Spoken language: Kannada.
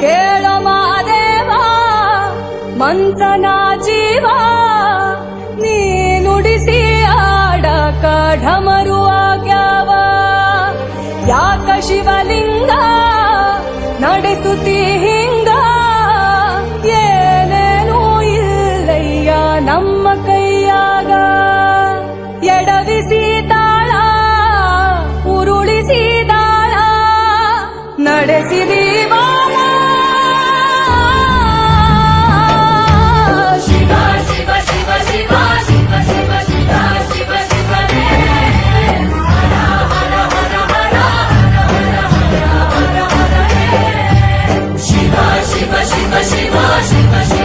ಕೇಳ ಮಾದೇವ ಮಂಥನ ಜೀವ ನೀ ನುಡಿಸಿ ಆಡಕ ಢಮರು ಆಗ್ಯಾವ ಯಾಕ ಶಿವಲಿಂಗ ನಡೆಸುತ್ತಿ ಹಿಂಗ ಏನೇನೂ ಇಲ್ಲಯ್ಯ ನಮ್ಮ ಕೈಯಾಗ ಎಡವಿಸಿ ತಾಳ ಉರುಳಿಸಿ ದಾಳ ನಡೆಸಿದಿ ಬಾಳ ಶಿವ ಶಿವ ಶಿವ ಶಿವ ಶಿವ ಶಿವ ಶಿವ ಶಿವ ಶಿವನೇ ಹರ ಹರ ಹರ ಹರ ಹರ ಹರ ಹರ ಹರ ಹರ ಶಿವ ಶಿವ ಶಿವ ಶಿವ ಶಿವ ಶಿವ